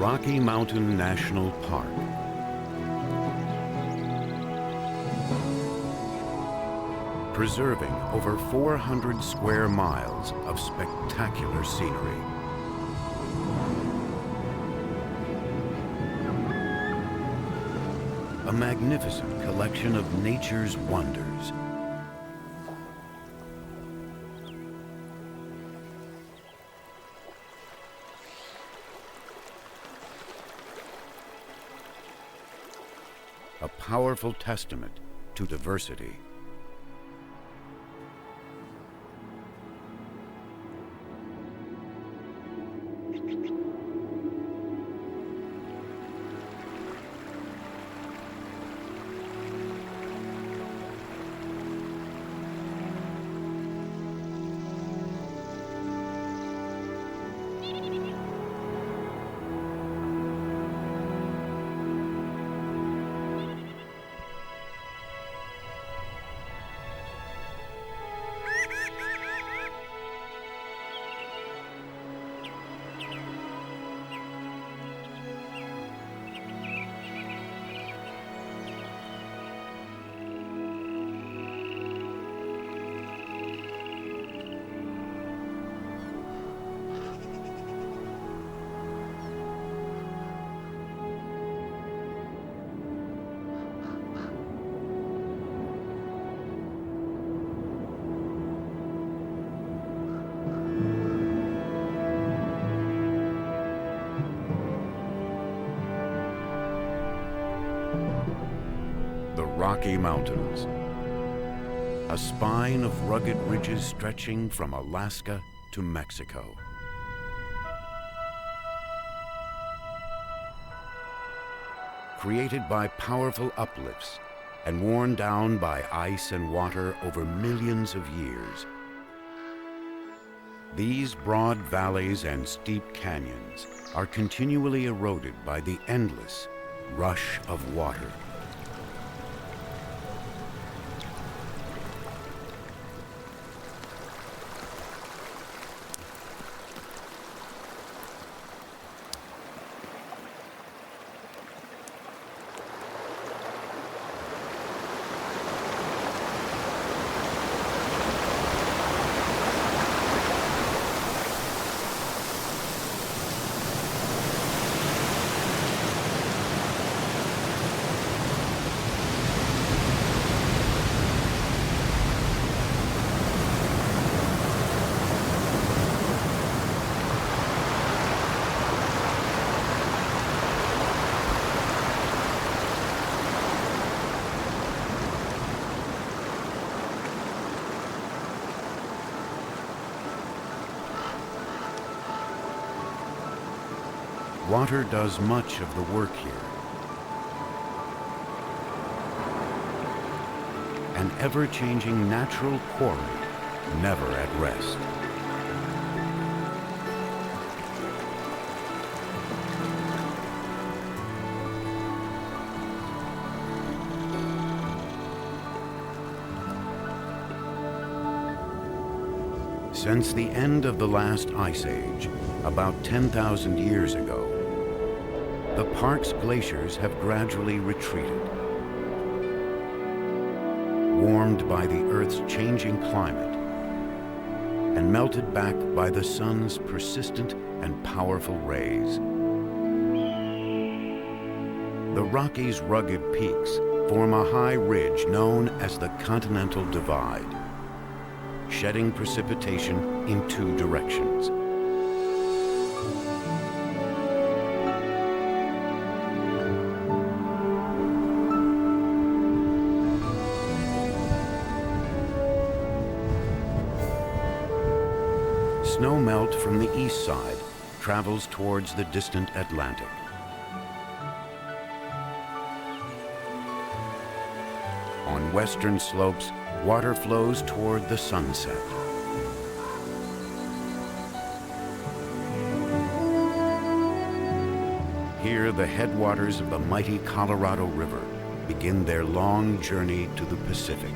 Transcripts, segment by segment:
Rocky Mountain National Park. Preserving over 400 square miles of spectacular scenery. A magnificent collection of nature's wonders. A powerful testament to diversity. The Rocky Mountains, a spine of rugged ridges stretching from Alaska to Mexico. Created by powerful uplifts and worn down by ice and water over millions of years, these broad valleys and steep canyons are continually eroded by the endless rush of water. Water does much of the work here. An ever-changing natural quarry, never at rest. Since the end of the last ice age, about 10,000 years ago, the park's glaciers have gradually retreated. Warmed by the Earth's changing climate and melted back by the sun's persistent and powerful rays. The Rockies' rugged peaks form a high ridge known as the Continental Divide, shedding precipitation in two directions. Snow melt from the east side travels towards the distant Atlantic. On western slopes, water flows toward the sunset. Here, the headwaters of the mighty Colorado River begin their long journey to the Pacific.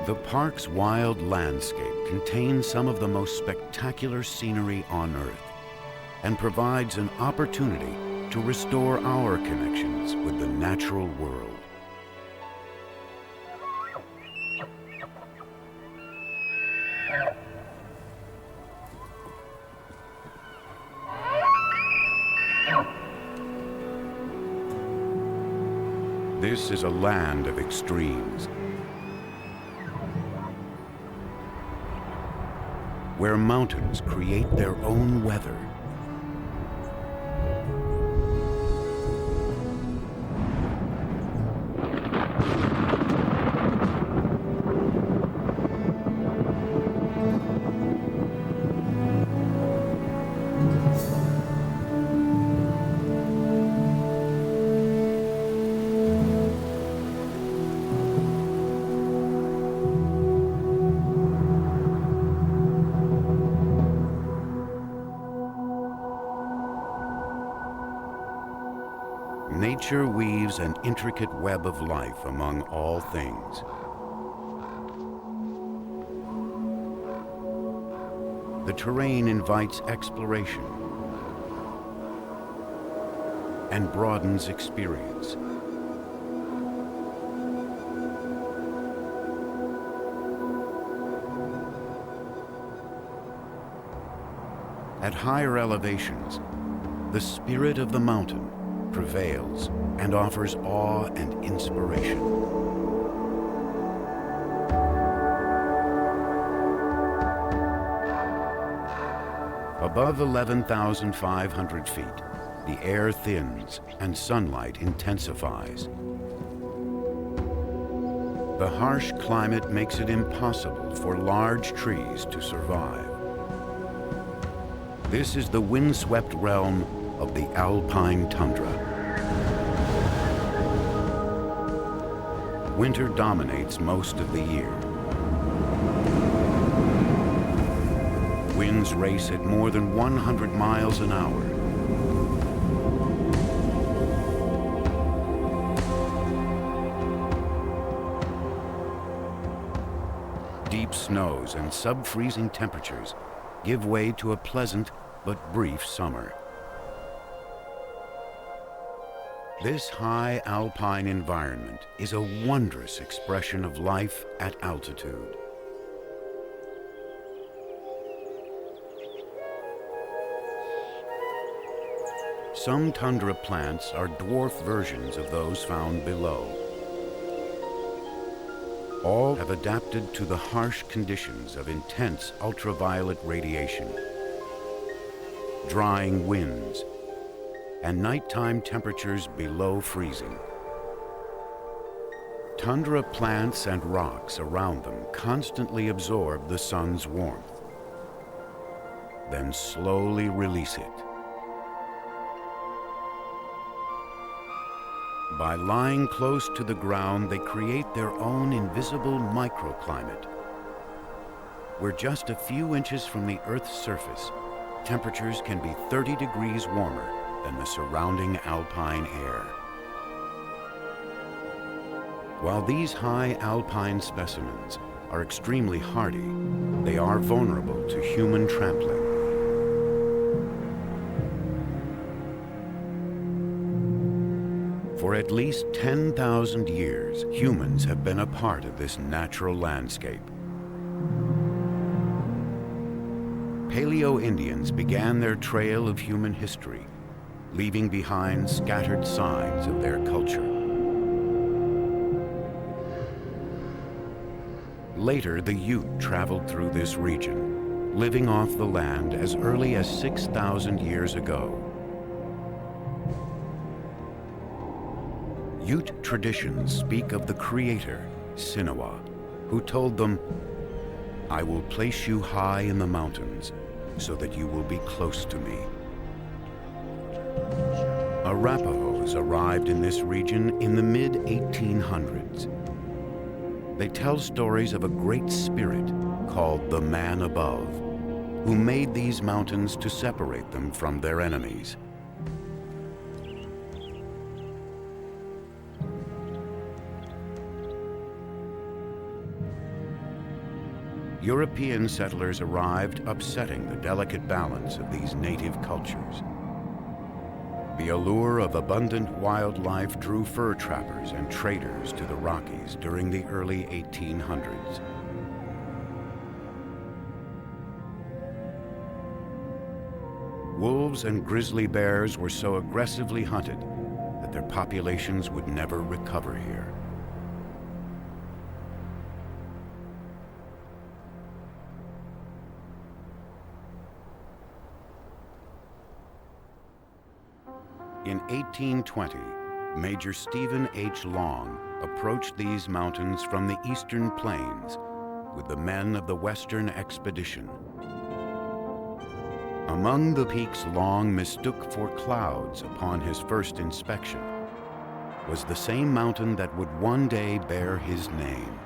The park's wild landscape contains some of the most spectacular scenery on Earth and provides an opportunity to restore our connections with the natural world. This is a land of extremes, where mountains create their own weather. Nature weaves an intricate web of life among all things. The terrain invites exploration and broadens experience. At higher elevations, the spirit of the mountain prevails and offers awe and inspiration. Above 11,500 feet, the air thins and sunlight intensifies. The harsh climate makes it impossible for large trees to survive. This is the windswept realm of the alpine tundra. Winter dominates most of the year. Winds race at more than 100 miles an hour. Deep snows and sub-freezing temperatures give way to a pleasant but brief summer. This high alpine environment is a wondrous expression of life at altitude. Some tundra plants are dwarf versions of those found below. All have adapted to the harsh conditions of intense ultraviolet radiation, drying winds, and nighttime temperatures below freezing. Tundra plants and rocks around them constantly absorb the sun's warmth, then slowly release it. By lying close to the ground, they create their own invisible microclimate, where just a few inches from the Earth's surface, temperatures can be 30 degrees warmer than the surrounding alpine air. While these high alpine specimens are extremely hardy, they are vulnerable to human trampling. For at least 10,000 years, humans have been a part of this natural landscape. Paleo-Indians began their trail of human history, leaving behind scattered signs of their culture. Later, the Ute traveled through this region, living off the land as early as 6,000 years ago. Ute traditions speak of the creator, Sinewa, who told them, "I will place you high in the mountains so that you will be close to me." Arapahoes arrived in this region in the mid-1800s. They tell stories of a great spirit called the Man Above, who made these mountains to separate them from their enemies. European settlers arrived, upsetting the delicate balance of these native cultures. The allure of abundant wildlife drew fur trappers and traders to the Rockies during the early 1800s. Wolves and grizzly bears were so aggressively hunted that their populations would never recover here. In 1820, Major Stephen H. Long approached these mountains from the eastern plains with the men of the Western Expedition. Among the peaks Long mistook for clouds upon his first inspection was the same mountain that would one day bear his name.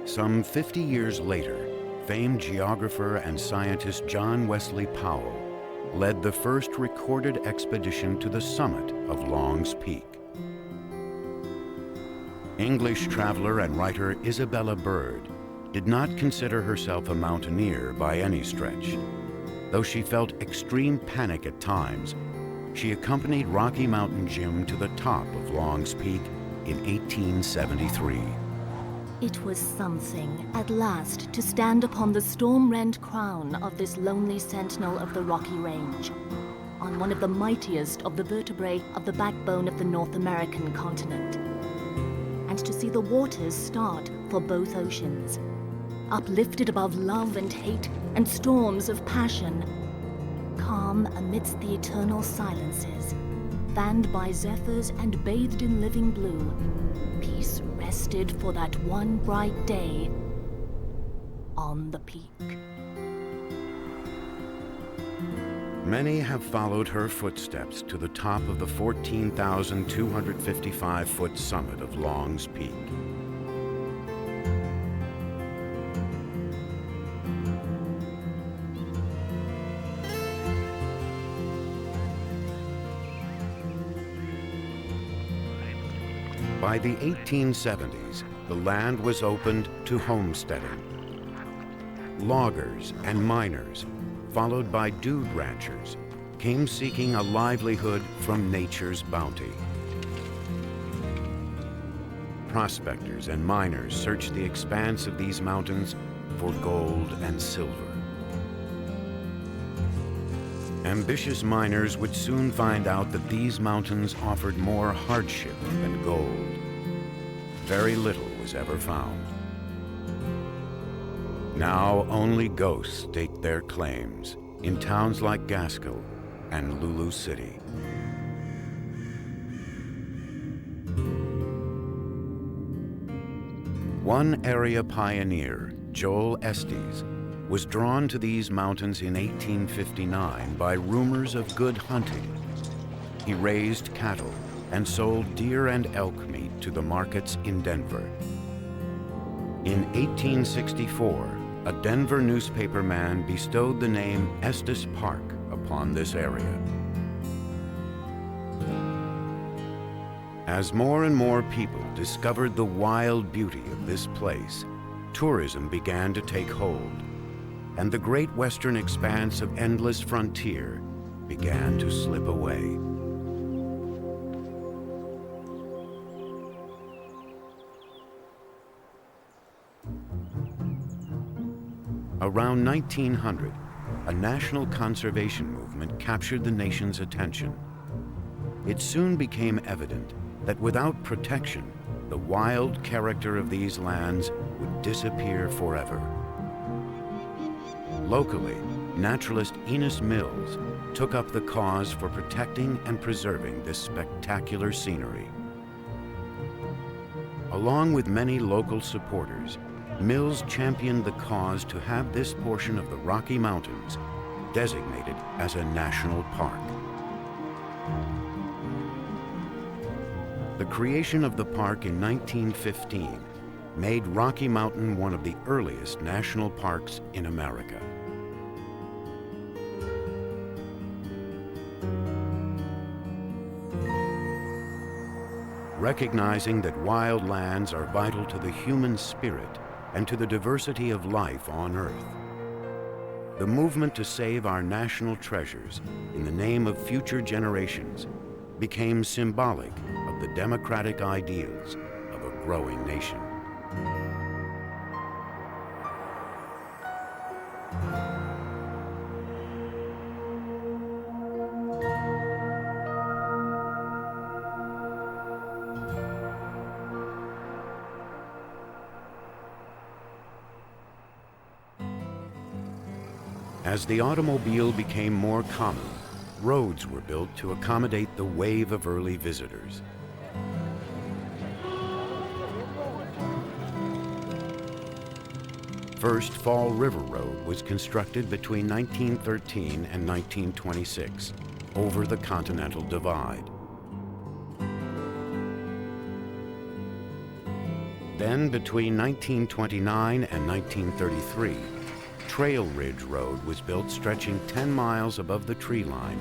Some 50 years later, famed geographer and scientist John Wesley Powell led the first recorded expedition to the summit of Long's Peak. English traveler and writer Isabella Bird did not consider herself a mountaineer by any stretch. Though she felt extreme panic at times, she accompanied Rocky Mountain Jim to the top of Long's Peak in 1873. It was something, at last, to stand upon the storm-rent crown of this lonely sentinel of the Rocky Range, on one of the mightiest of the vertebrae of the backbone of the North American continent, and to see the waters start for both oceans, uplifted above love and hate and storms of passion, calm amidst the eternal silences, fanned by zephyrs and bathed in living blue, peace rested for that one bright day on the peak. Many have followed her footsteps to the top of the 14,255-foot summit of Long's Peak. By the 1870s, the land was opened to homesteading. Loggers and miners, followed by dude ranchers, came seeking a livelihood from nature's bounty. Prospectors and miners searched the expanse of these mountains for gold and silver. Ambitious miners would soon find out that these mountains offered more hardship than gold. Very little was ever found. Now only ghosts stake their claims in towns like Gaskell and Lulu City. One area pioneer, Joel Estes, was drawn to these mountains in 1859 by rumors of good hunting. He raised cattle and sold deer and elk meat to the markets in Denver. In 1864, a Denver newspaper man bestowed the name Estes Park upon this area. As more and more people discovered the wild beauty of this place, tourism began to take hold, and the great western expanse of endless frontier began to slip away. Around 1900, a national conservation movement captured the nation's attention. It soon became evident that without protection, the wild character of these lands would disappear forever. Locally, naturalist Enos Mills took up the cause for protecting and preserving this spectacular scenery. Along with many local supporters, Mills championed the cause to have this portion of the Rocky Mountains designated as a national park. The creation of the park in 1915 made Rocky Mountain one of the earliest national parks in America. recognizing that wild lands are vital to the human spirit and to the diversity of life on Earth. The movement to save our national treasures in the name of future generations became symbolic of the democratic ideals of a growing nation. As the automobile became more common, roads were built to accommodate the wave of early visitors. First Fall River Road was constructed between 1913 and 1926 over the Continental Divide. Then between 1929 and 1933, Trail Ridge Road was built stretching 10 miles above the tree line,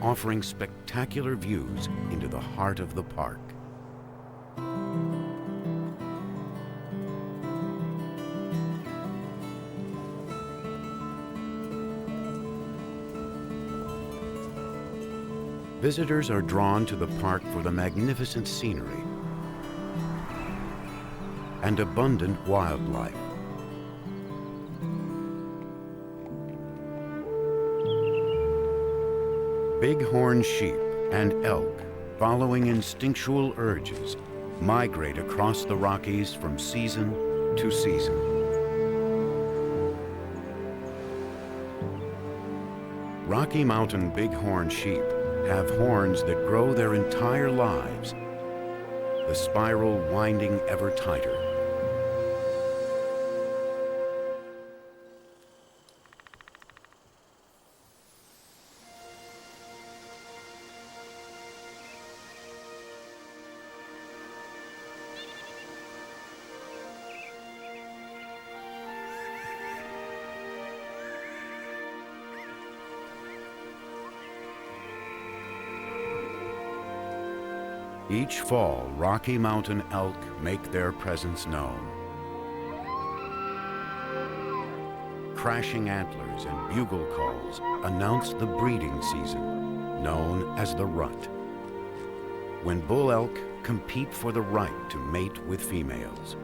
offering spectacular views into the heart of the park. Visitors are drawn to the park for the magnificent scenery and abundant wildlife. Bighorn sheep and elk, following instinctual urges, migrate across the Rockies from season to season. Rocky Mountain bighorn sheep have horns that grow their entire lives, the spiral winding ever tighter. Each fall, Rocky Mountain elk make their presence known. Crashing antlers and bugle calls announce the breeding season, known as the rut, when bull elk compete for the right to mate with females.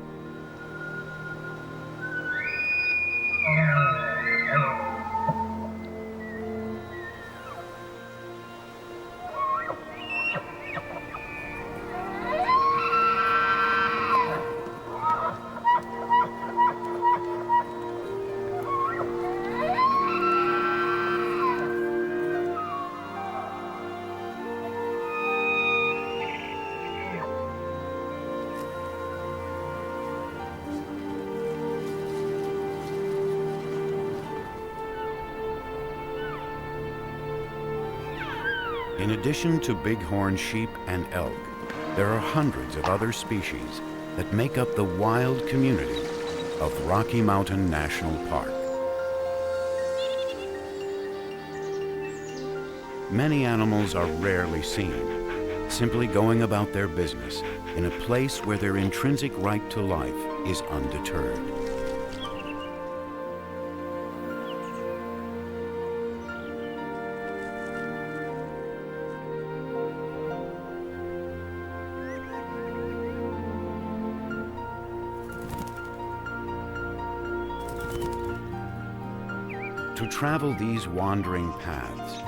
In addition to bighorn sheep and elk, there are hundreds of other species that make up the wild community of Rocky Mountain National Park. Many animals are rarely seen, simply going about their business in a place where their intrinsic right to life is undeterred. To travel these wandering paths,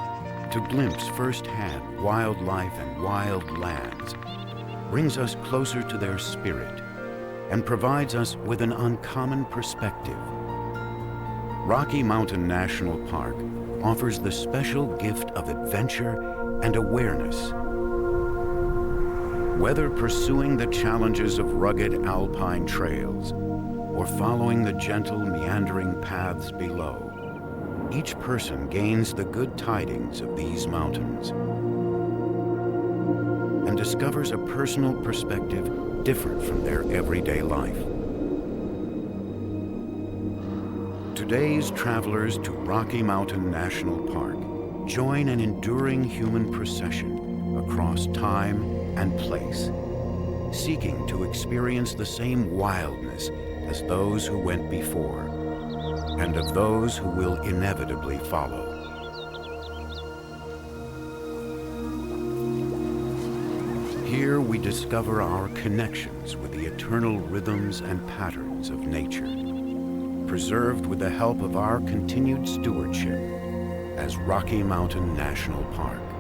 to glimpse firsthand wildlife and wild lands, brings us closer to their spirit and provides us with an uncommon perspective. Rocky Mountain National Park offers the special gift of adventure and awareness. Whether pursuing the challenges of rugged alpine trails or following the gentle meandering paths below, each person gains the good tidings of these mountains and discovers a personal perspective different from their everyday life. Today's travelers to Rocky Mountain National Park join an enduring human procession across time and place. seeking to experience the same wildness as those who went before, and of those who will inevitably follow. Here we discover our connections with the eternal rhythms and patterns of nature, preserved with the help of our continued stewardship as Rocky Mountain National Park.